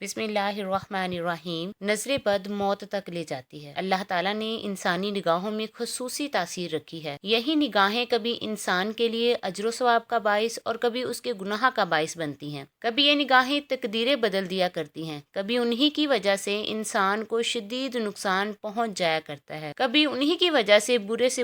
بسم اللہ الرحمن الرحیم۔ نظر بد موت تک لے جاتی ہے۔ اللہ تعالیٰ نے انسانی نگاہوں میں خصوصی تاثیر رکھی ہے۔ یہی نگاہیں کبھی انسان کے لیے اجر و ثواب کا باعث اور کبھی اس کے گناہ کا باعث بنتی ہیں۔ کبھی یہ نگاہیں تقدیریں بدل دیا کرتی ہیں، کبھی انہی کی وجہ سے انسان کو شدید نقصان پہنچ جایا کرتا ہے، کبھی انہی کی وجہ سے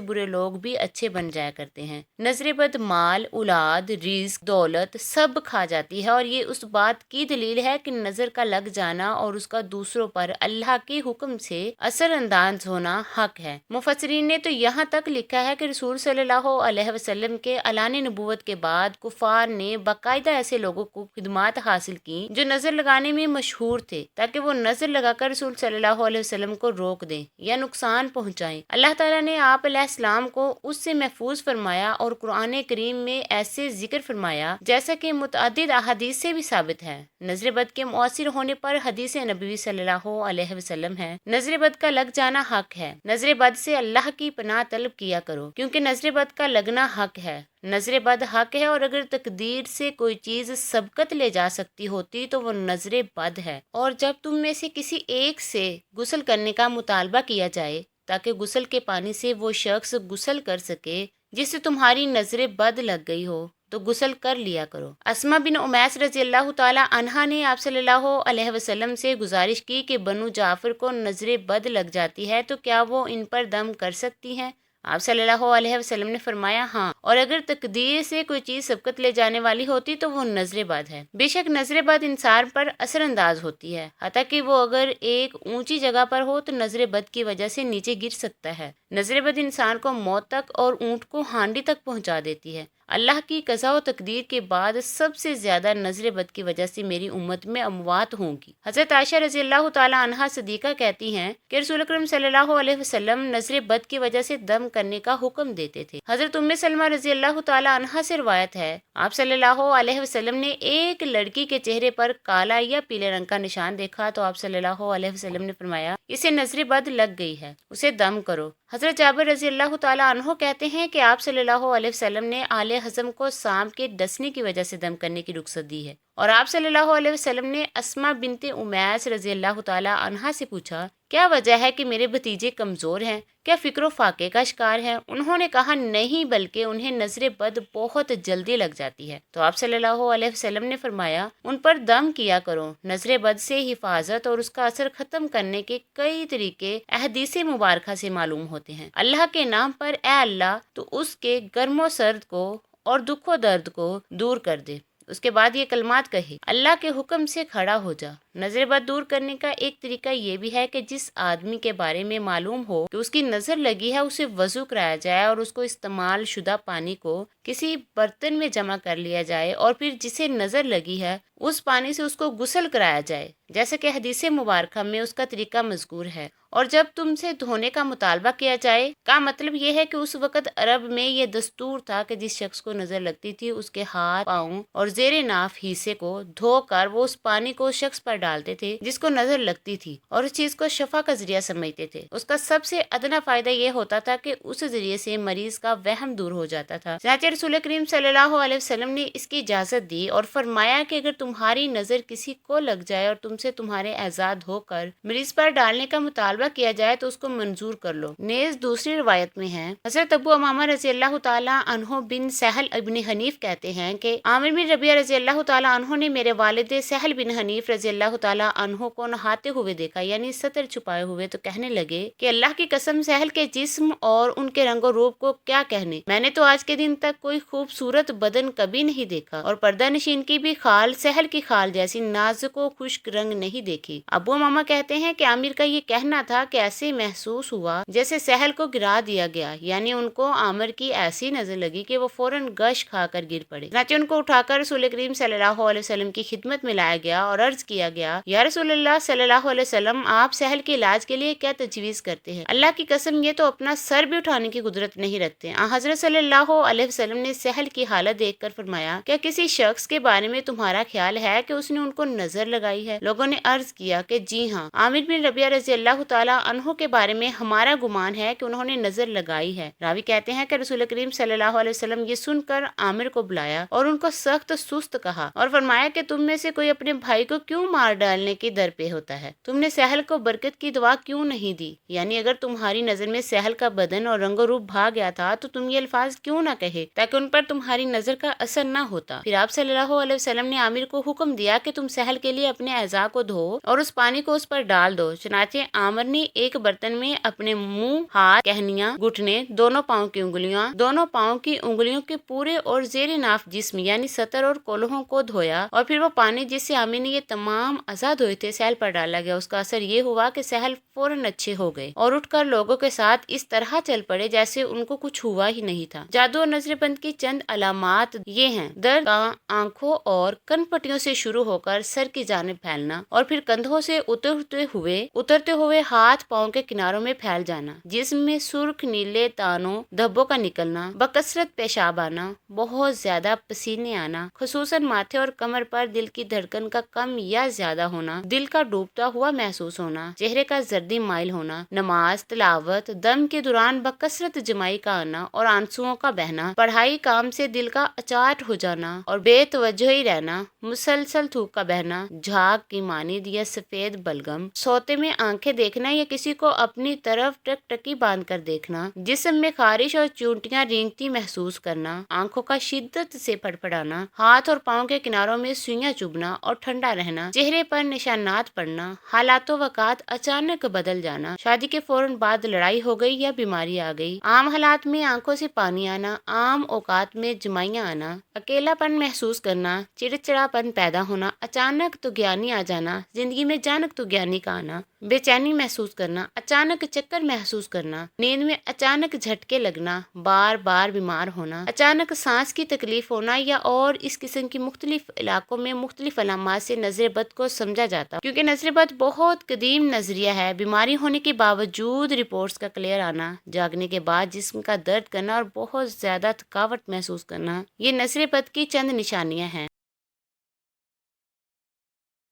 برے لوگ بھی اچھے بن جایا کرتے ہیں۔ نظر بد مال، اولاد، رزق، دولت سب کھا جاتی ہے، اور یہ اس بات کی دلیل ہے کہ نظر کا لگ جانا اور اس کا دوسروں پر اللہ کے حکم سے اثر انداز ہونا حق ہے۔ مفسرین نے تو یہاں تک لکھا ہے کہ رسول صلی اللہ علیہ وسلم کے اعلان نبوت کے بعد کفار نے باقاعدہ ایسے لوگوں کو خدمات حاصل کی جو نظر لگانے میں مشہور تھے، تاکہ وہ نظر لگا کر رسول صلی اللہ علیہ وسلم کو روک دیں یا نقصان پہنچائیں۔ اللہ تعالیٰ نے آپ علیہ السلام کو اس سے محفوظ فرمایا اور قرآن کریم میں ایسے ذکر فرمایا جیسا کہ متعدد احادیث سے بھی ثابت ہے۔ نظر بد کے مؤثر ہونے پر حدیث نبوی صلی اللہ علیہ وسلم ہے، نظر بد کا لگ جانا حق ہے۔ نظر بد سے اللہ کی پناہ طلب کیا کرو، کیونکہ نظر بد کا لگنا حق ہے۔ نظر بد حق ہے، اور اگر تقدیر سے کوئی چیز سبقت لے جا سکتی ہوتی تو وہ نظر بد ہے۔ اور جب تم میں سے کسی ایک سے غسل کرنے کا مطالبہ کیا جائے تاکہ غسل کے پانی سے وہ شخص غسل کر سکے جس سے تمہاری نظر بد لگ گئی ہو، تو غسل کر لیا کرو۔ اسما بن امیس رضی اللہ تعالی عنہا نے آپ صلی اللہ علیہ وسلم سے گزارش کی کہ بنو جعفر کو نظر بد لگ جاتی ہے تو کیا وہ ان پر دم کر سکتی ہیں؟ آپ صلی اللہ علیہ وسلم نے فرمایا ہاں، اور اگر تقدیر سے کوئی چیز سبقت لے جانے والی ہوتی تو وہ نظر بد ہے۔ بے شک نظر بد انسان پر اثر انداز ہوتی ہے، حتیٰ کہ وہ اگر ایک اونچی جگہ پر ہو تو نظر بد کی وجہ سے نیچے گر سکتا ہے۔ نظر بد انسان کو موت تک اور اونٹ کو ہانڈی تک پہنچا دیتی ہے۔ اللہ کی قضاء و تقدیر کے بعد سب سے زیادہ نظر بد کی وجہ سے میری امت میں اموات ہوں گی۔ حضرت عائشہ رضی اللہ تعالی عنہا صدیقہ کہتی ہیں کہ رسول اکرم صلی اللہ علیہ وسلم نظر بد کی وجہ سے دم کرنے کا حکم دیتے تھے۔ حضرت ام سلمہ رضی اللہ تعالی عنہا سے روایت ہے، آپ صلی اللہ علیہ وسلم نے ایک لڑکی کے چہرے پر کالا یا پیلے رنگ کا نشان دیکھا تو آپ صلی اللہ علیہ وسلم نے فرمایا اسے نظر بد لگ گئی ہے، اسے دم کرو۔ حضرت جابر رضی اللہ تعالی عنہ کہتے ہیں کہ آپ صلی اللہ علیہ وسلم نے آل حزم کو سانپ کے ڈسنے کی وجہ سے دم کرنے کی رخصت دی ہے، اور آپ صلی اللہ علیہ وسلم نے اسما بنت امیس رضی اللہ تعالی عنہا سے پوچھا کیا وجہ ہے کہ میرے بھتیجے کمزور ہیں، کیا فکر و فاقے کا شکار ہیں؟ انہوں نے کہا نہیں، بلکہ انہیں نظر بد بہت جلدی لگ جاتی ہے۔ تو آپ صلی اللہ علیہ وسلم نے فرمایا ان پر دم کیا کرو۔ نظر بد سے حفاظت اور اس کا اثر ختم کرنے کے کئی طریقے احادیث مبارکہ سے معلوم ہوتے ہیں۔ اللہ کے نام پر اے اللہ تو اس کے گرم و سرد کو اور دکھ و درد کو دور کر دے۔ اس کے بعد یہ کلمات کہے، اللہ کے حکم سے کھڑا ہو جا۔ نظر بد دور کرنے کا ایک طریقہ یہ بھی ہے کہ جس آدمی کے بارے میں معلوم ہو کہ اس کی نظر لگی ہے اسے وضو کرایا جائے اور اس کو استعمال شدہ پانی کو کسی برتن میں جمع کر لیا جائے، اور پھر جسے نظر لگی ہے اس پانی سے اس کو غسل کرایا جائے، جیسا کہ حدیث مبارکہ میں اس کا طریقہ مذکور ہے۔ اور جب تم سے دھونے کا مطالبہ کیا جائے کا مطلب یہ ہے کہ اس وقت عرب میں یہ دستور تھا کہ جس شخص کو نظر لگتی تھی اس کے ہاتھ، پاؤں اور زیر ناف حصے کو دھو کر وہ اس پانی کو اس شخص پر ڈالتے تھے جس کو نظر لگتی تھی، اور اس چیز کو شفا کا ذریعہ سمجھتے تھے۔ اس کا سب سے ادنا فائدہ یہ ہوتا تھا کہ اس ذریعے سے مریض کا وہم دور ہو جاتا تھا۔ چنانچہ رسول کریم صلی اللہ علیہ وسلم نے اس کی اجازت دی اور فرمایا کہ اگر تمہاری نظر کسی کو لگ جائے اور تم سے تمہارے اعزاز ہو کر مریض پر ڈالنے کا مطالبہ کیا جائے تو اس کو منظور کر لو۔ نیز دوسری روایت میں ہے، حضرت ابو امامہ رضی اللہ تعالی عنہ بن سہل ابن حنیف کہتے ہیں کہ عامر بن ربیعہ رضی اللہ تعالی عنہ نے میرے والد سہل بن حنیف رضی اللہ تعالی عنہ کو نہاتے ہوئے دیکھا، یعنی ستر چھپائے ہوئے، تو کہنے لگے کہ اللہ کی قسم سہل کے جسم اور ان کے رنگ و روپ کو کیا کہنے، میں نے تو آج کے دن تک کوئی خوبصورت بدن کبھی نہیں دیکھا، اور پردہ نشین کی بھی خال سہل کی خال جیسی نازک و خشک رنگ نہیں دیکھی۔ ابو امامہ کہتے ہیں کہ عامر کا یہ کہنا تھا کہ ایسے محسوس ہوا جیسے سہل کو گرا دیا گیا، یعنی ان کو عامر کی ایسی نظر لگی کہ وہ فوراً گش کھا کر گر پڑے۔ چنانچہ ان کو اٹھا کر رسول کریم صلی اللہ علیہ وسلم کی خدمت میں لایا گیا اور عرض کیا گیا، یا رسول اللہ صلی اللہ علیہ وسلم، آپ سہل کے علاج کے لیے کیا تجویز کرتے ہیں؟ اللہ کی قسم یہ تو اپنا سر بھی اٹھانے کی قدرت نہیں رکھتے۔ حضرت صلی اللہ علیہ وسلم نے سہل کی حالت دیکھ کر فرمایا، کیا کسی شخص کے بارے میں تمہارا خیال ہے کہ اس نے ان کو نظر لگائی ہے؟ لوگوں نے عرض کیا کہ جی ہاں، عامر بن ربیعہ رضی اللہ تعالی عنہ کے بارے میں ہمارا گمان ہے کہ انہوں نے نظر لگائی ہے۔ راوی کہتے ہیں کہ رسول کریم صلی اللہ علیہ وسلم یہ سن کر عامر کو بلایا اور ان کو سخت سست کہا اور فرمایا کہ تم میں سے کوئی اپنے بھائی کو کیوں مار مار ڈالنے کے در پہ ہوتا ہے۔ تم نے سہل کو برکت کی دعا کیوں نہیں دی؟ یعنی اگر تمہاری نظر میں سہل کا بدن اور رنگ و روپ بھاگ گیا تھا تو تم یہ الفاظ کیوں نہ کہے تاکہ ان پر تمہاری نظر کا اثر نہ ہوتا۔ پھر آپ صلی اللہ علیہ وسلم نے عامر کو حکم دیا کہ تم سہل کے لیے اپنے اعضاء کو دھو اور اس پانی کو اس پر ڈال دو۔ چنانچہ عامر نے ایک برتن میں اپنے منہ، ہاتھ، کہنیاں، گھٹنے، دونوں پاؤں کی انگلیاں، دونوں پاؤں کی انگلیوں کے پورے اور زیر ناف جسم یعنی سطر اور کولہوں کو دھویا، اور پھر وہ پانی جس سے عامر نے یہ تمام اعضاء دھوئے تھے سہل پر ڈالا گیا۔ اس کا اثر یہ ہوا کہ سہل فوراً اچھے ہو گئے اور اٹھ کر لوگوں کے ساتھ اس طرح چل پڑے جیسے ان کو کچھ ہوا ہی نہیں تھا۔ جادو اور نظر بند کی چند علامات یہ ہیں: درد کا آنکھوں اور کن پٹیوں سے شروع ہو کر سر کی جانب پھیلنا اور پھر کندھوں سے اترتے ہوئے ہاتھ پاؤں کے کناروں میں پھیل جانا، جسم میں سرخ نیلے تانوں دھبوں کا نکلنا، بکثرت پیشاب آنا، بہت زیادہ پسینے آنا، خصوصاً ماتھے اور کمر پر دل کی دھڑکن کا کم یا زیادہ ہونا، دل کا ڈوبتا ہوا محسوس ہونا، چہرے کا زردی مائل ہونا، نماز، تلاوت، دم کے دوران بکثرت جمائی کا آنا اور آنسوؤں کا بہنا، پڑھائی کام سے دل کا اچاٹ ہو جانا اور بے توجہی رہنا، مسلسل تھوک کا بہنا، جھاگ کی مانند یا سفید بلغم، سوتے میں آنکھیں دیکھنا یا کسی کو اپنی طرف ٹکٹکی باندھ کر دیکھنا، جسم میں خارش اور چونٹیاں رینگتی محسوس کرنا، آنکھوں کا شدت سے پھڑپڑانا، ہاتھ اور پاؤں کے کناروں میں سوئیاں چبھنا اور ٹھنڈا رہنا، چہرے پر نشانات پڑنا، حالات و وقات اچانک بدل جانا، شادی کے فوراً بعد لڑائی ہو گئی یا بیماری آ گئی، عام حالات میں آنکھوں سے پانی آنا، عام اوقات میں جمائیاں آنا، اکیلا پن محسوس کرنا، چڑچڑا پن پیدا ہونا، اچانک تو گیانی آ جانا، زندگی میں اچانک تو گیانی کا آنا، بے چینی محسوس کرنا، اچانک چکر محسوس کرنا، نیند میں اچانک جھٹکے لگنا، بار بار بیمار ہونا، اچانک سانس کی تکلیف ہونا یا اور اس قسم کی مختلف علاقوں میں مختلف علامات سے نظر بد کو سمجھا جاتا۔ کیونکہ نظر بد بہت قدیم نظریہ ہے، بیماری ہونے کے باوجود رپورٹس کا کلیئر آنا، جاگنے کے بعد جسم کا درد کرنا اور بہت زیادہ تھکاوٹ محسوس کرنا، یہ نظر بد کی چند نشانیاں ہیں۔